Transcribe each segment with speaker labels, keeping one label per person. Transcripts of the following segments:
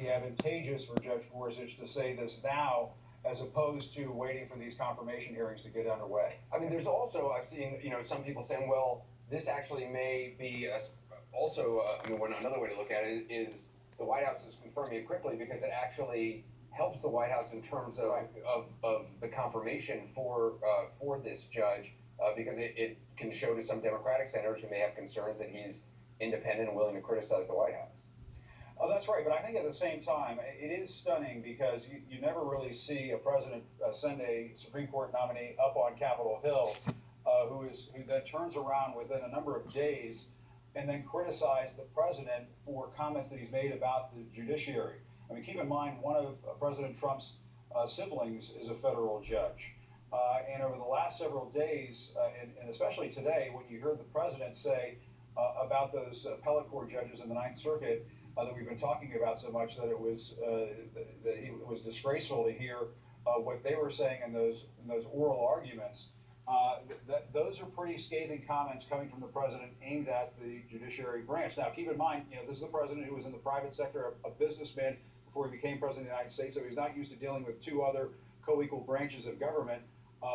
Speaker 1: be advantageous for Judge Gorsuch to say this now as opposed to waiting for these confirmation hearings to get underway.
Speaker 2: I mean, there's also, I've seen, some people saying, well, this actually may be another way to look at it is the White House is confirming it quickly because it actually helps the White House in terms of the confirmation for this judge because it can show to some Democratic senators who may have concerns that he's independent and willing to criticize the White House.
Speaker 1: Oh, that's right. But I think at the same time, it is stunning because you never really see a president send a Supreme Court nominee up on Capitol Hill who then turns around within a number of days and then criticize the president for comments that he's made about the judiciary. I mean, keep in mind, one of President Trump's siblings is a federal judge. And over the last several days, and especially today, when you heard the president say about those appellate court judges in the Ninth Circuit that we've been talking about so much, that it was disgraceful to hear what they were saying in those oral arguments. Those are pretty scathing comments coming from the president aimed at the judiciary branch. Now, keep in mind, this is the president who was in the private sector, a businessman before he became president of the United States, so he's not used to dealing with two other co-equal branches of government.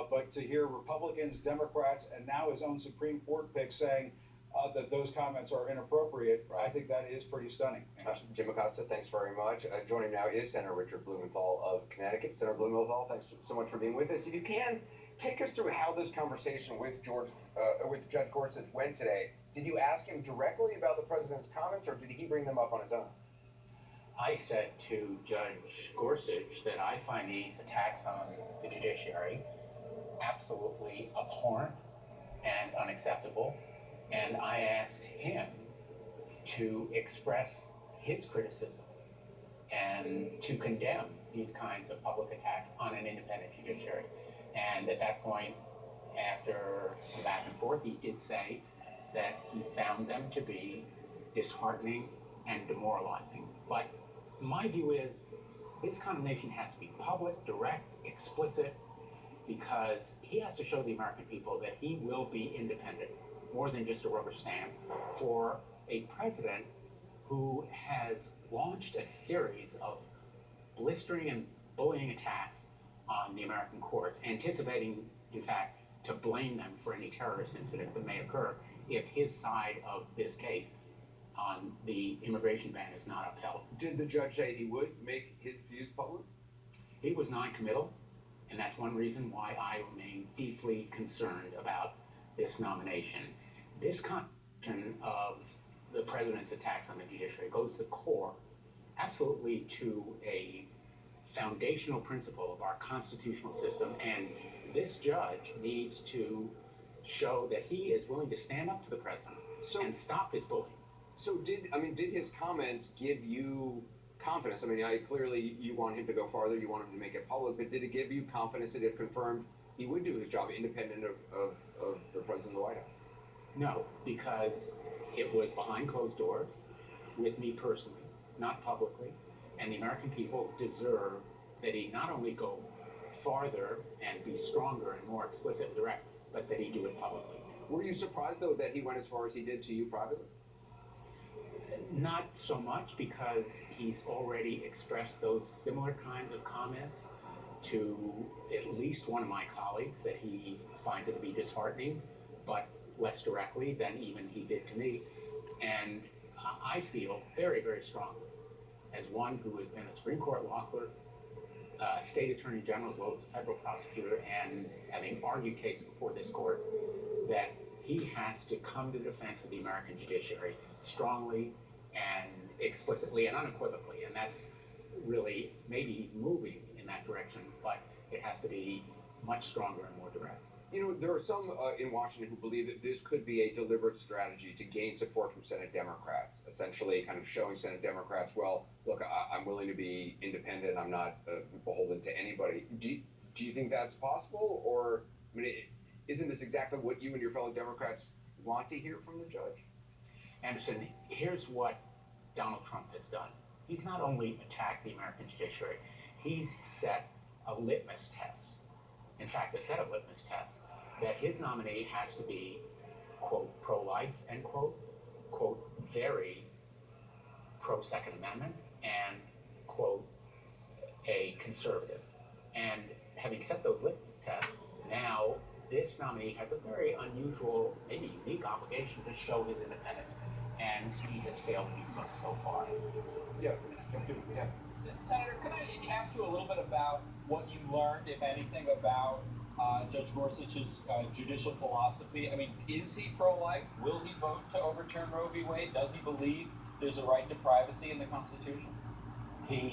Speaker 1: But to hear Republicans, Democrats, and now his own Supreme Court pick saying that those comments are inappropriate, I think that is pretty stunning.
Speaker 2: Jim Acosta, thanks very much. Joining now is Senator Richard Blumenthal of Connecticut. Senator Blumenthal, thanks so much for being with us. If you can, take us through how this conversation with Judge Gorsuch went today. Did you ask him directly about the president's comments, or did he bring them up on his own?
Speaker 3: I said to Judge Gorsuch that I find these attacks on the judiciary absolutely abhorrent and unacceptable, and I asked him to express his criticism and to condemn these kinds of public attacks on an independent judiciary. And at that point, after some back and forth, he did say that he found them to be disheartening and demoralizing. But my view is this condemnation has to be public, direct, explicit, because he has to show the American people that he will be independent, more than just a rubber stamp, for a president who has launched a series of blistering and bullying attacks on the American courts, anticipating, in fact, to blame them for any terrorist incident that may occur if his side of this case on the immigration ban is not upheld.
Speaker 2: Did the judge say he would make his views public?
Speaker 3: He was non-committal, and that's one reason why I remain deeply concerned about this nomination. This conception of the president's attacks on the judiciary goes to the core, absolutely, to a foundational principle of our constitutional system, and this judge needs to show that he is willing to stand up to the president and stop his bullying.
Speaker 2: So did his comments give you confidence? I mean, clearly you want him to go farther, you want him to make it public, but did it give you confidence that if confirmed, he would do his job independent of the president of the White House?
Speaker 3: No, because it was behind closed doors, with me personally, not publicly, and the American people deserve that he not only go farther and be stronger and more explicit and direct, but that he do it publicly.
Speaker 2: Were you surprised, though, that he went as far as he did to you privately?
Speaker 3: Not so much, because he's already expressed those similar kinds of comments to at least one of my colleagues, that he finds it to be disheartening, but less directly than even he did to me. And I feel very, very strongly, as one who has been a Supreme Court law clerk, state attorney general, as well as a federal prosecutor, and having argued cases before this court, that he has to come to the defense of the American judiciary strongly and explicitly and unequivocally. And that's really, maybe he's moving in that direction, but it has to be much stronger and more direct.
Speaker 2: There are some in Washington who believe that this could be a deliberate strategy to gain support from Senate Democrats, essentially kind of showing Senate Democrats, well, look, I'm willing to be independent, I'm not beholden to anybody. Do you think that's possible? Or, isn't this exactly what you and your fellow Democrats want to hear from the judge?
Speaker 3: Anderson, here's what Donald Trump has done. He's not only attacked the American judiciary, he's set a litmus test. In fact, a set of litmus tests that his nominee has to be, quote, pro-life, end quote, very pro-Second Amendment, and a conservative. And having set those litmus tests, now this nominee has a very unusual, maybe unique obligation to show his independence, and he has failed to do so far.
Speaker 2: Yeah, jump in, yeah.
Speaker 4: Senator, can I ask you a little bit about what you learned, if anything, about Judge Gorsuch's judicial philosophy? I mean, is he pro-life? Will he vote to overturn Roe v. Wade? Does he believe there's a right to privacy in the Constitution?
Speaker 3: He